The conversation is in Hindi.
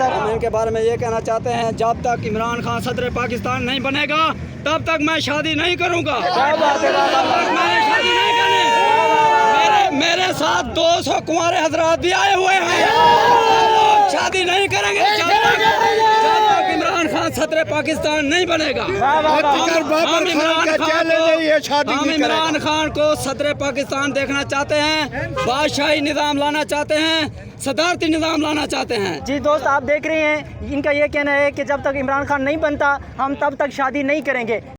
सर। हम इनके बारे में ये कहना चाहते हैं, जब तक इमरान खान सदर पाकिस्तान नहीं बनेगा तब तक मैं शादी नहीं करूंगा। मैं शादी नहीं करनी। मेरे साथ 200 कुंवारे हजरात भी आए हुए हैं। लोग शादी नहीं करेंगे जब तक इमरान खान सदर पाकिस्तान नहीं बनेगा। हम इमरान खान को सदर पाकिस्तान देखना चाहते हैं, बादशाही निज़ाम लाना चाहते हैं, सदारती निज़ाम लाना चाहते हैं। जी दोस्त, आप देख रहे हैं, इनका ये कहना है कि जब तक इमरान खान नहीं बनता हम तब तक शादी नहीं करेंगे।